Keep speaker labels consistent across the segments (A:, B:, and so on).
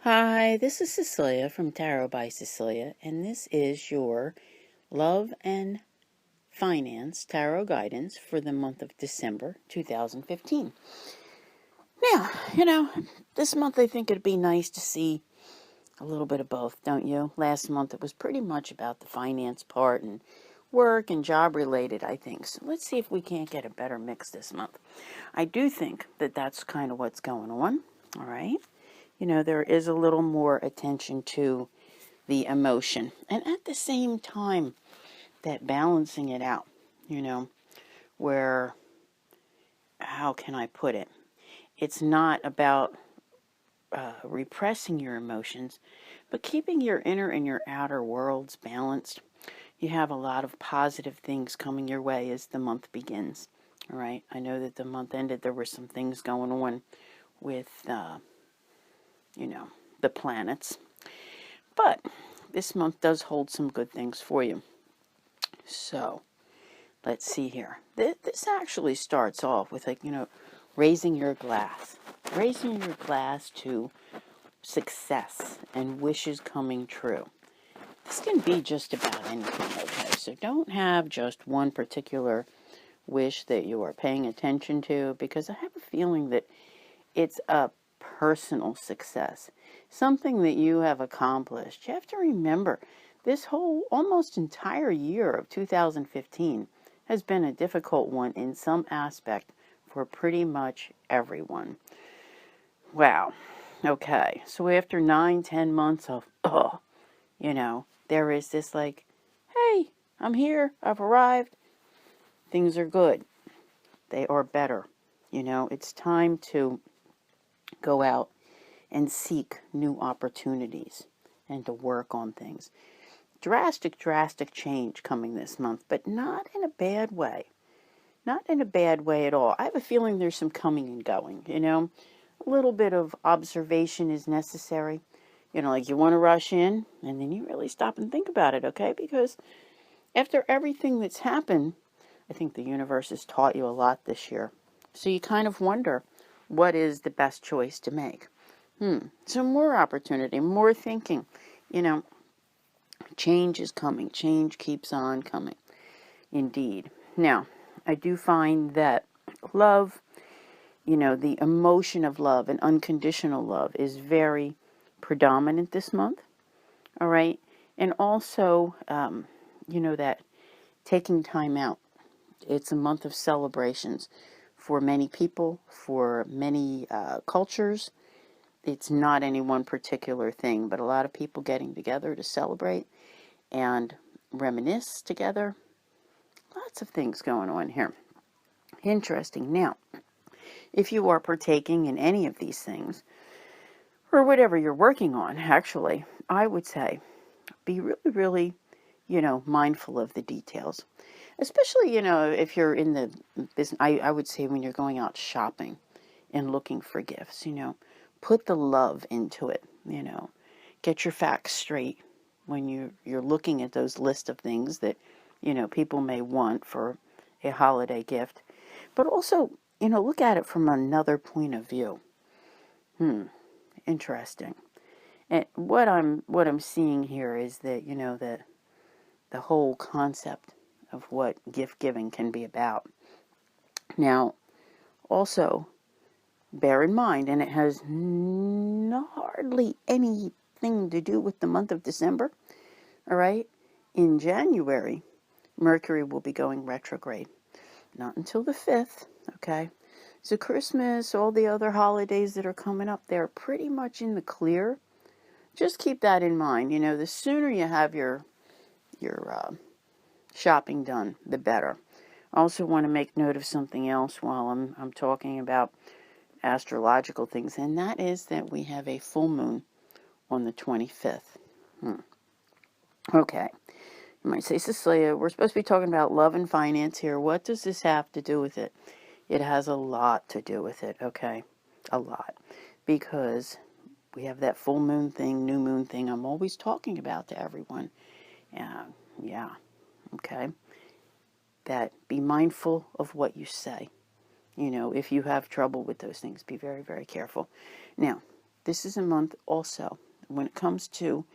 A: Hi, this is Cecelia from Tarot by Cecelia, and this is your love and finance tarot guidance for the month of December 2015. Now, this month I think it'd be nice to see a little bit of both, don't you? Last month it was pretty much about the finance part and work and job related, I think. So let's see if we can't get a better mix this month. I do think that that's kind of what's going on, all right? There is a little more attention to the emotion. And at the same time, that balancing it out, where, how can I put it? It's not about repressing your emotions, but keeping your inner and your outer worlds balanced. You have a lot of positive things coming your way as the month begins. All right. I know that the month ended, there were some things going on with, the planets. But this month does hold some good things for you. So, let's see here. This actually starts off with, raising your glass. Raising your glass to success and wishes coming true. This can be just about anything, okay? So don't have just one particular wish that you are paying attention to, because I have a feeling that it's a personal success, something that you have accomplished. You have to remember, this whole almost entire year of 2015 has been a difficult one in some aspect for pretty much everyone. Wow. Okay. So after 9-10 months of, there is this hey, I'm here. I've arrived. Things are good. They are better. It's time to go out and seek new opportunities and to work on things. Drastic change coming this month, but not in a bad way. Not in a bad way at all. I have a feeling there's some coming and going, A little bit of observation is necessary. You want to rush in, and then you really stop and think about it, okay? Because after everything that's happened, I think the universe has taught you a lot this year. So you kind of wonder, what is the best choice to make? So more opportunity, more thinking. Change is coming. Change keeps on coming. Indeed. Now, I do find that love, the emotion of love and unconditional love is very predominant this month. All right. And also, that taking time out. It's a month of celebrations for many people, for many cultures. It's not any one particular thing, but a lot of people getting together to celebrate and reminisce together. Lots of things going on here. Interesting. Now, if you are partaking in any of these things, or whatever you're working on, actually, I would say be really, really, mindful of the details. Especially, if you're in the business, I would say when you're going out shopping and looking for gifts, put the love into it, get your facts straight when you're looking at those list of things that, people may want for a holiday gift. But also, look at it from another point of view. Interesting. And what I'm seeing here is that, that the whole concept of what gift giving can be about. Now, also, bear in mind, and it has hardly anything to do with the month of December, all right? In January, Mercury will be going retrograde. Not until the 5th, okay? So Christmas, all the other holidays that are coming up, they're pretty much in the clear. Just keep that in mind. The sooner you have your shopping done, the better. I also want to make note of something else while I'm talking about astrological things, and that is that we have a full moon on the 25th. Okay. You might say, Cecelia, we're supposed to be talking about love and finance here. What does this have to do with it? It has a lot to do with it, okay? A lot. Because we have that full moon thing, new moon thing I'm always talking about to everyone. Yeah, okay? That be mindful of what you say. If you have trouble with those things, be very, very careful. Now, this is a month also when it comes to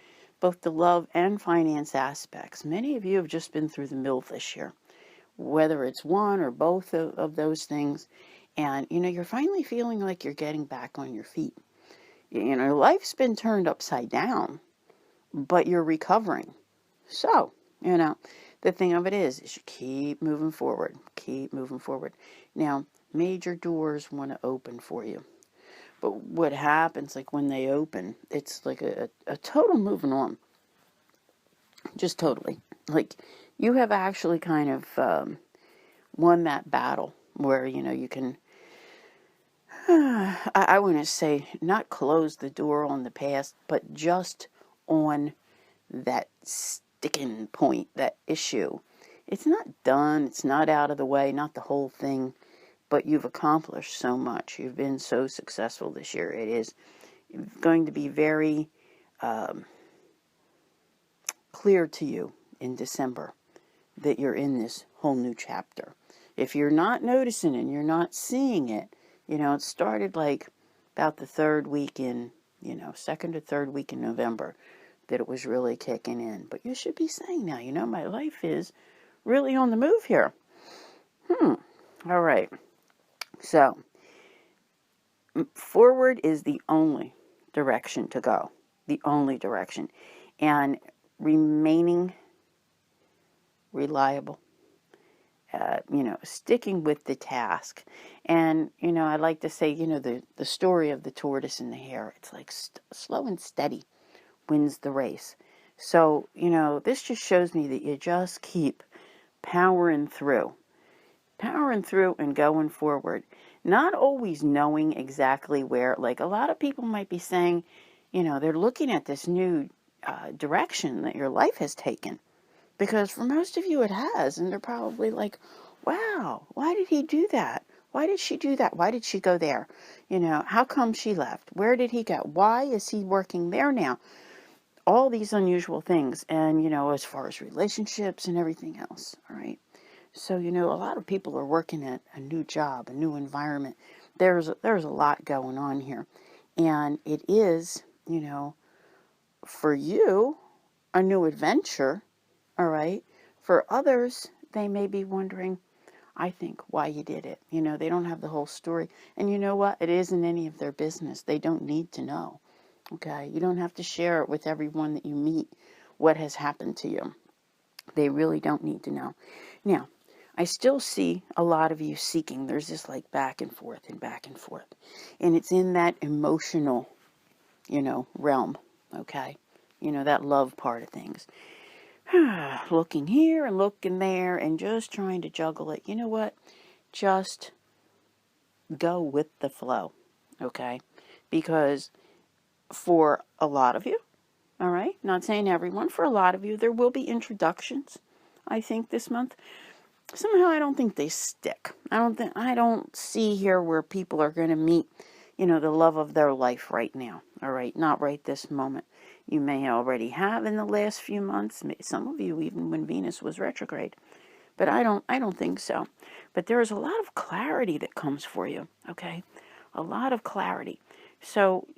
A: both the love and finance aspects. Many of you have just been through the mill this year, whether it's one or both of those things. And, you're finally feeling like you're getting back on your feet. Life's been turned upside down, but you're recovering. So, the thing of it is you keep moving forward. Keep moving forward. Now, major doors want to open for you. But what happens, like when they open, it's like a total moving on. Just totally. Like you have actually kind of won that battle where, you can, I want to say, not close the door on the past, but just on that sticking point, that issue. It's not done. It's not out of the way, not the whole thing, but you've accomplished so much. You've been so successful this year. It is going to be very clear to you in December that you're in this whole new chapter. If you're not noticing and you're not seeing it, it started like about the third week in, second or third week in November that it was really kicking in. But you should be saying now, my life is really on the move here. All right. So, forward is the only direction to go. The only direction. And remaining reliable. Sticking with the task. And, I like to say, the story of the tortoise and the hare. It's like slow and steady wins the race. So, this just shows me that you just keep powering through and going forward. Not always knowing exactly where, like a lot of people might be saying, they're looking at this new direction that your life has taken. Because for most of you it has, and they're probably like, wow, why did he do that? Why did she do that? Why did she go there? How come she left? Where did he go? Why is he working there now? All these unusual things. And, as far as relationships and everything else, all right? So, a lot of people are working at a new job, a new environment. There's a lot going on here. And it is, for you, a new adventure, all right? For others, they may be wondering, I think, why you did it. They don't have the whole story. And you know what? It isn't any of their business. They don't need to know, okay? You don't have to share it with everyone that you meet what has happened to you. They really don't need to know. Now, I still see a lot of you seeking. There's this like back and forth and back and forth. And it's in that emotional, realm, okay? That love part of things. Looking here and looking there and just trying to juggle it. You know what? Just go with the flow, okay? Because for a lot of you, all right, not saying everyone, for a lot of you, there will be introductions, I think, this month. Somehow I don't think they stick. I don't see here where people are going to meet, the love of their life right now. All right, not right this moment. You may already have in the last few months. Some of you even when Venus was retrograde, but I don't think so. But there is a lot of clarity that comes for you. Okay, a lot of clarity. So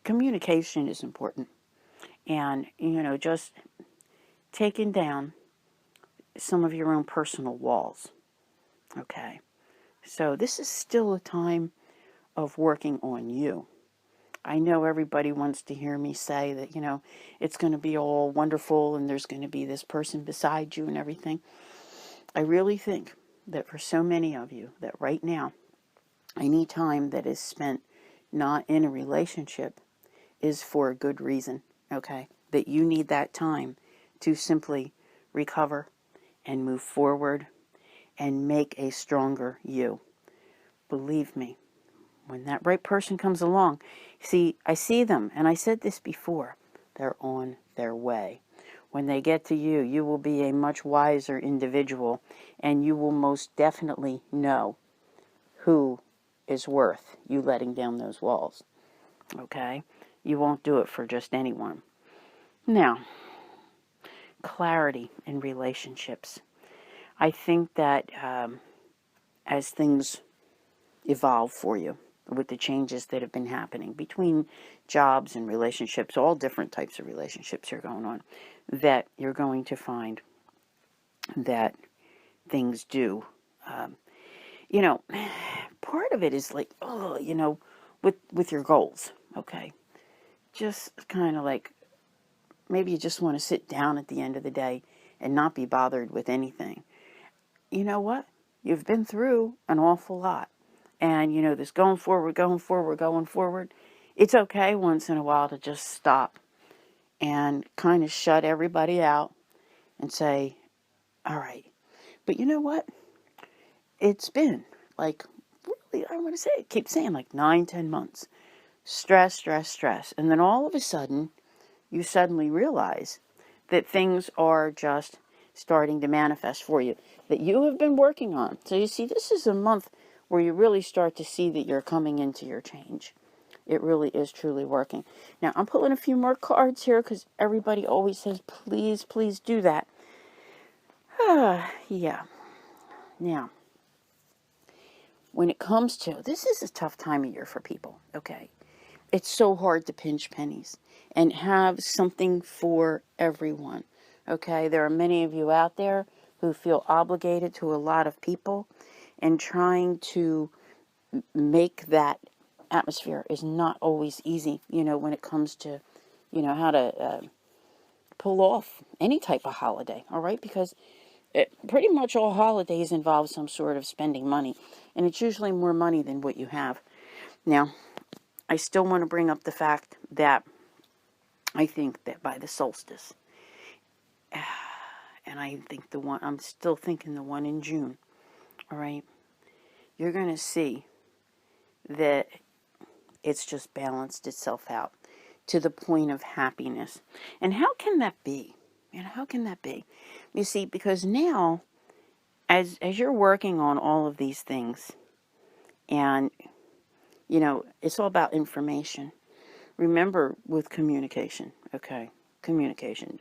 A: communication is important, and just taking down some of your own personal walls. Okay, so this is still a time of working on you. I know everybody wants to hear me say that, it's going to be all wonderful and there's going to be this person beside you and everything. I really think that for so many of you that right now, any time that is spent not in a relationship is for a good reason, okay? That you need that time to simply recover and move forward and make a stronger you. Believe me, when that right person comes along, see, I see them, and I said this before, they're on their way. When they get to you, you will be a much wiser individual, and you will most definitely know who is worth you letting down those walls. Okay? You won't do it for just anyone. Now, clarity in relationships. I think that as things evolve for you, with the changes that have been happening between jobs and relationships, all different types of relationships are going on, that you're going to find that things do. Um, you know, part of it is like, oh, with your goals, okay? Just kind of like, maybe you just want to sit down at the end of the day and not be bothered with anything. You know what? You've been through an awful lot. And, this going forward, going forward, going forward. It's okay once in a while to just stop and kind of shut everybody out and say, all right. But you know what? It's been like, really, I want to say, keep saying like 9, 10 months. Stress, stress, stress. And then all of a sudden, you suddenly realize that things are just starting to manifest for you that you have been working on. So you see, this is a month where you really start to see that you're coming into your change. It really is truly working. Now, I'm pulling a few more cards here because everybody always says, please, please do that. Yeah. Now, when it comes to, this is a tough time of year for people, okay? It's so hard to pinch pennies and have something for everyone, okay? There are many of you out there who feel obligated to a lot of people, and trying to make that atmosphere is not always easy, when it comes to, how to pull off any type of holiday, all right? Because pretty much all holidays involve some sort of spending money, and it's usually more money than what you have. Now, I still want to bring up the fact that I think that by the solstice, and I'm still thinking the one in June, all right, you're going to see that it's just balanced itself out to the point of happiness. And how can that be? How can that be? You see, because now, as you're working on all of these things, and, it's all about information. Remember, with communication, okay? Communication.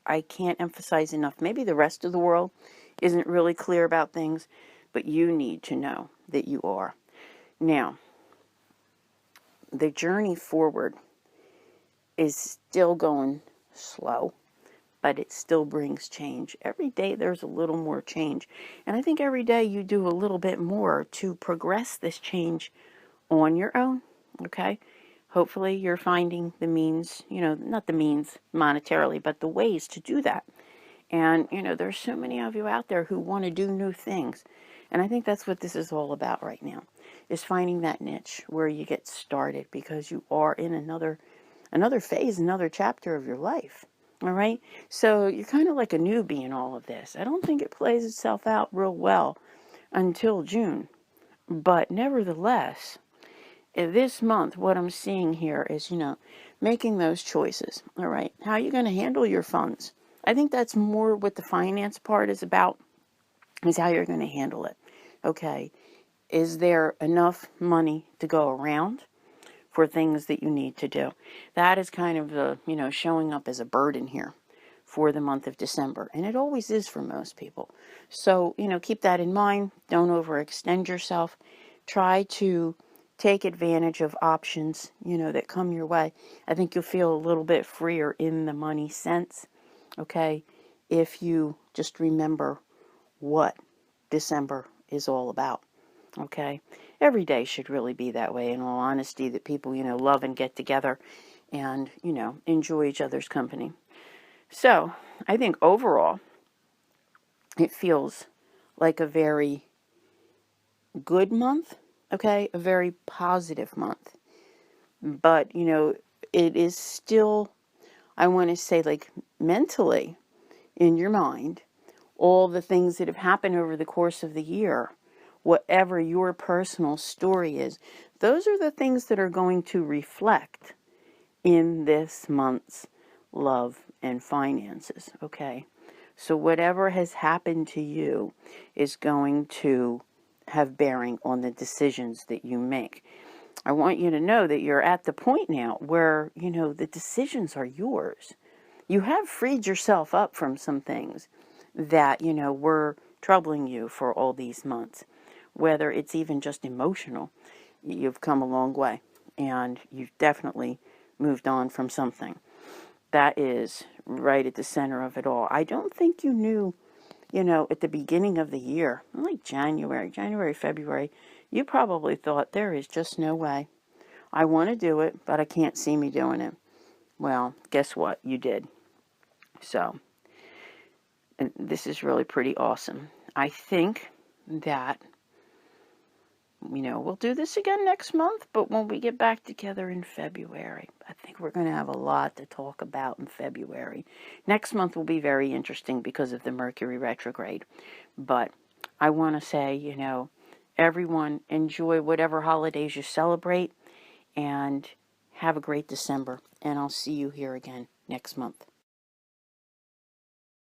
A: I can't emphasize enough. Maybe the rest of the world isn't really clear about things, but you need to know that you are. Now, the journey forward is still going slow, but it still brings change. Every day there's a little more change. And I think every day you do a little bit more to progress this change on your own, okay? Hopefully you're finding the means, not the means monetarily, but the ways to do that. And, there's so many of you out there who want to do new things. And I think that's what this is all about right now, is finding that niche where you get started, because you are in another phase, another chapter of your life. All right? So you're kind of like a newbie in all of this. I don't think it plays itself out real well until June. But nevertheless, this month, what I'm seeing here is, making those choices. All right? How are you going to handle your funds? I think that's more what the finance part is about, is how you're going to handle it. Okay? Is there enough money to go around for things that you need to do? That is kind of the, showing up as a burden here for the month of December. And it always is for most people. So, keep that in mind. Don't overextend yourself. Try to take advantage of options, that come your way. I think you'll feel a little bit freer in the money sense, okay, if you just remember what December is all about, okay? Every day should really be that way, in all honesty, that people, love and get together and, enjoy each other's company. So, I think overall, it feels like a very good month, okay? A very positive month. But, it is still, I want to say, like, mentally, in your mind, all the things that have happened over the course of the year, whatever your personal story is, those are the things that are going to reflect in this month's love and finances, okay? So whatever has happened to you is going to have bearing on the decisions that you make. I want you to know that you're at the point now where, the decisions are yours. You have freed yourself up from some things that, were troubling you for all these months, whether it's even just emotional. you've come a long way, and you've definitely moved on from something. That is right at the center of it all. I don't think you knew, at the beginning of the year, like January, February, you probably thought there is just no way. I want to do it, but I can't see me doing it. Well, guess what? You did. So, and this is really pretty awesome. I think that, we'll do this again next month, but when we get back together in February, I think we're going to have a lot to talk about in February. Next month will be very interesting because of the Mercury retrograde. But I want to say, everyone enjoy whatever holidays you celebrate, and have a great December. And I'll see you here again next month.